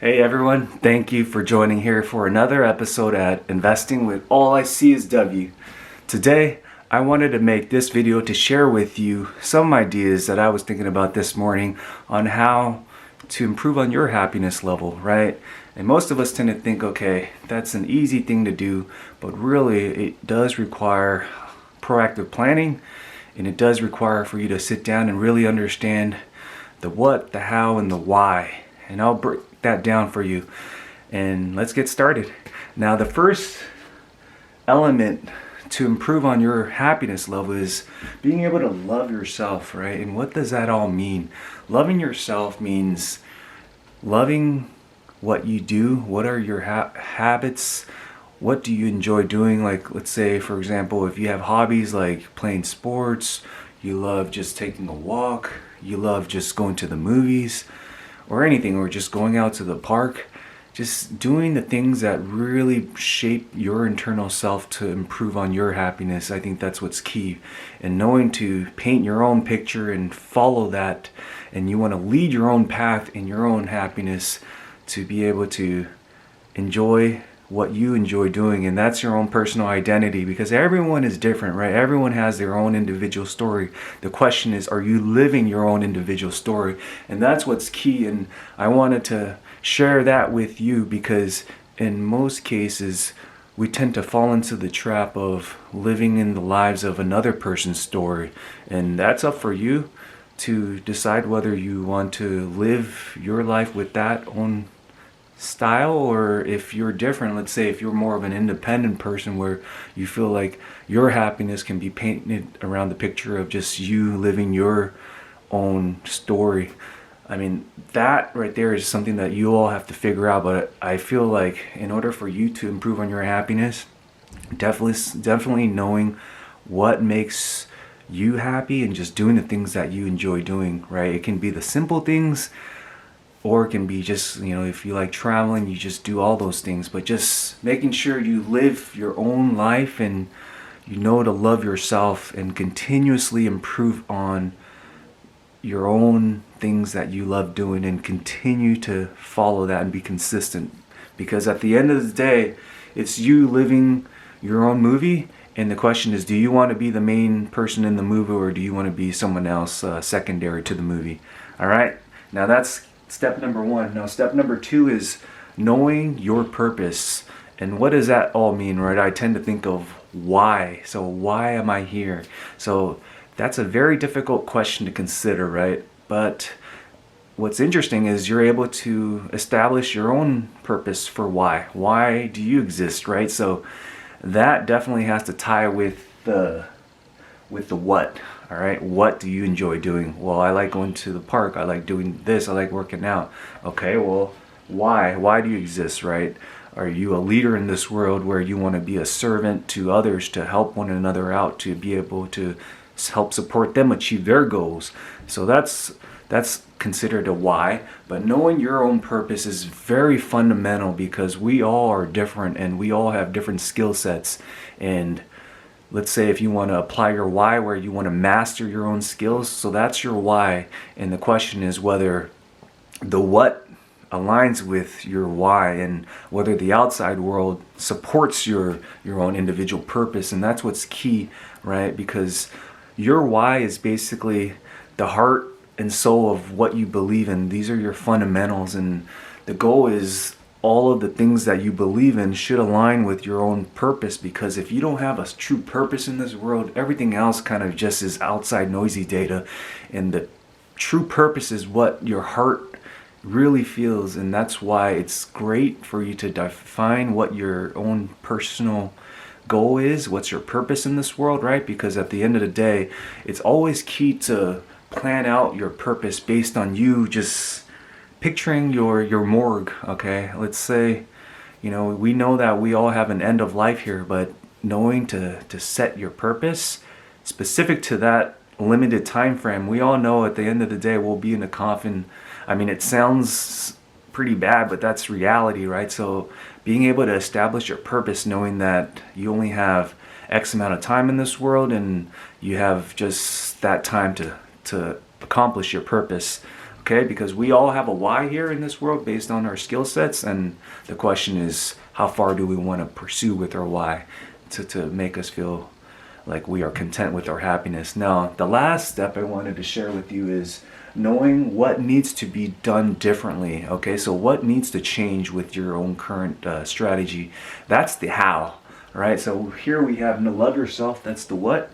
Hey everyone, thank you for joining here for another episode at Investing with All I See is W. Today, I wanted to make this video to share with you some ideas that I was thinking about this morning on how to improve on your happiness level, right? And most of us tend to think, okay, that's an easy thing to do, but really it does require proactive planning, and it does require for you to sit down and really understand the what, the how, and the why. And I'll break that down for you. And let's get started. Now, the first element to improve on your happiness level is being able to love yourself, right? And what does that all mean? Loving yourself means loving what you do. What are your habits? What do you enjoy doing? Like, let's say, for example, if you have hobbies like playing sports, you love just taking a walk, you love just going to the movies, or anything, or just going out to the park, just doing the things that really shape your internal self to improve on your happiness. I think that's what's key. And knowing to paint your own picture and follow that, and you want to lead your own path in your own happiness to be able to enjoy what you enjoy doing. And that's your own personal identity, because everyone is different, right? Everyone has their own individual story. The question is, are you living your own individual story? And that's what's key. And I wanted to share that with you because in most cases we tend to fall into the trap of living in the lives of another person's story. And that's up for you to decide whether you want to live your life with that own style, or if you're different. Let's say if you're more of an independent person where you feel like your happiness can be painted around the picture of just you living your own story. I mean, that right there is something that you all have to figure out. But I feel like in order for you to improve on your happiness, definitely knowing what makes you happy and just doing the things that you enjoy doing, right? It can be the simple things, or it can be just, if you like traveling, you just do all those things. But just making sure you live your own life and you know to love yourself and continuously improve on your own things that you love doing and continue to follow that and be consistent. Because at the end of the day, it's you living your own movie. And the question is, do you want to be the main person in the movie, or do you want to be someone else secondary to the movie? All right. Now that's step number one. Now, step number two is knowing your purpose. And what does that all mean, right? I tend to think of why. So why am I here? So that's a very difficult question to consider, right? But what's interesting is you're able to establish your own purpose for why. Why do you exist, right? So that definitely has to tie with the what. All right, what do you enjoy doing? Well, I like going to the park. I like doing this. I like working out. Okay, well, why? Why do you exist, right? Are you a leader in this world where you want to be a servant to others, to help one another out, to be able to help support them achieve their goals? So that's considered a why. But knowing your own purpose is very fundamental, because we all are different and we all have different skill sets. And let's say if you want to apply your why where you want to master your own skills, so that's your why. And the question is whether the what aligns with your why, and whether the outside world supports your own individual purpose. And that's what's key, right? Because your why is basically the heart and soul of what you believe in. These are your fundamentals, and the goal is all of the things that you believe in should align with your own purpose. Because if you don't have a true purpose in this world, everything else kind of just is outside noisy data. And the true purpose is what your heart really feels. And that's why it's great for you to define what your own personal goal is, what's your purpose in this world, right? Because at the end of the day, it's always key to plan out your purpose based on you just picturing your morgue. Okay, let's say we know that we all have an end of life here, but knowing to set your purpose specific to that limited time frame. We all know at the end of the day we'll be in a coffin. I mean, it sounds pretty bad, but that's reality, right? So being able to establish your purpose, knowing that you only have X amount of time in this world and you have just that time to accomplish your purpose. Okay, because we all have a why here in this world based on our skill sets, and the question is, how far do we want to pursue with our why to make us feel like we are content with our happiness. Now, the last step I wanted to share with you is knowing what needs to be done differently. Okay, so what needs to change with your own current strategy? That's the how, right? So here we have love yourself, that's the what.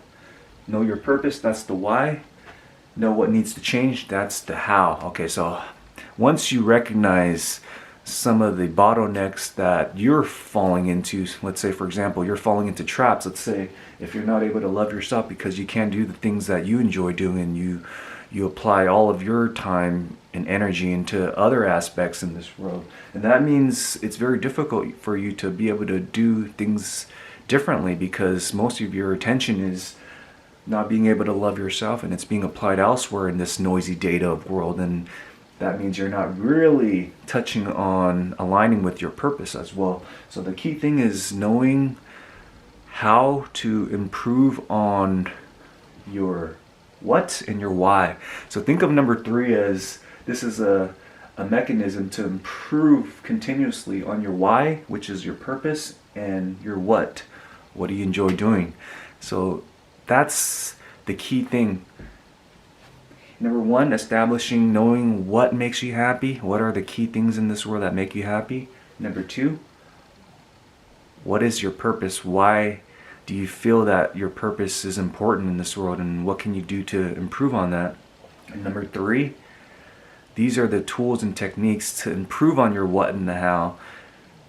Know your purpose, that's the why. Know what needs to change, that's the how. Okay, so once you recognize some of the bottlenecks that you're falling into, let's say for example you're falling into traps. Let's say if you're not able to love yourself because you can't do the things that you enjoy doing, and you apply all of your time and energy into other aspects in this world, and that means it's very difficult for you to be able to do things differently, because most of your attention is not being able to love yourself, and it's being applied elsewhere in this noisy data world. And that means you're not really touching on aligning with your purpose as well. So the key thing is knowing how to improve on your what and your why. So think of number 3 as this is a mechanism to improve continuously on your why, which is your purpose, and your what. What do you enjoy doing? So that's the key thing. Number 1, establishing, knowing what makes you happy. What are the key things in this world that make you happy? Number 2, what is your purpose? Why do you feel that your purpose is important in this world, and what can you do to improve on that? And number 3, these are the tools and techniques to improve on your what and the how,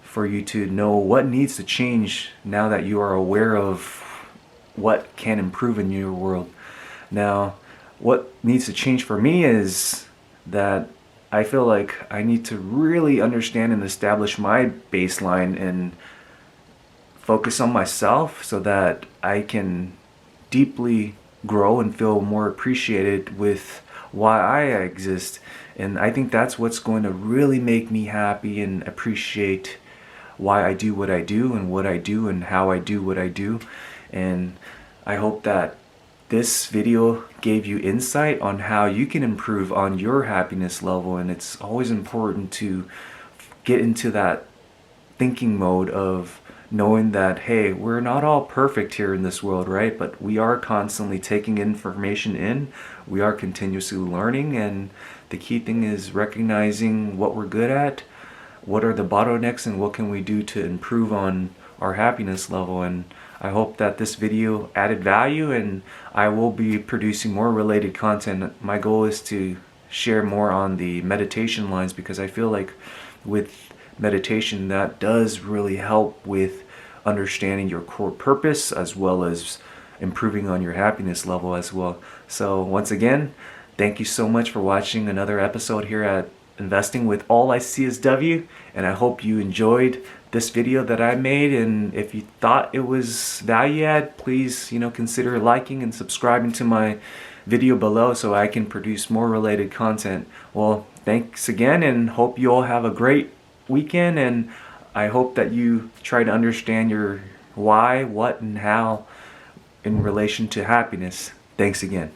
for you to know what needs to change now that you are aware of what can improve in your world. Now, what needs to change for me is that I feel like I need to really understand and establish my baseline and focus on myself so that I can deeply grow and feel more appreciated with why I exist. And I think that's what's going to really make me happy and appreciate why I do what I do and what I do and how I do what I do. And I hope that this video gave you insight on how you can improve on your happiness level. And it's always important to get into that thinking mode of knowing that, hey, we're not all perfect here in this world, right? But we are constantly taking information in. We are continuously learning. And the key thing is recognizing what we're good at, what are the bottlenecks, and what can we do to improve on our happiness level. And I hope that this video added value, and I will be producing more related content. My goal is to share more on the meditation lines, because I feel like with meditation that does really help with understanding your core purpose as well as improving on your happiness level as well. So once again, thank you so much for watching another episode here at Investing with All I See Is W, and I hope you enjoyed this video that I made. And if you thought it was value add, please consider liking and subscribing to my video below so I can produce more related content. Well, thanks again, and hope you all have a great weekend, and I hope that you try to understand your why, what, and how in relation to happiness. Thanks again.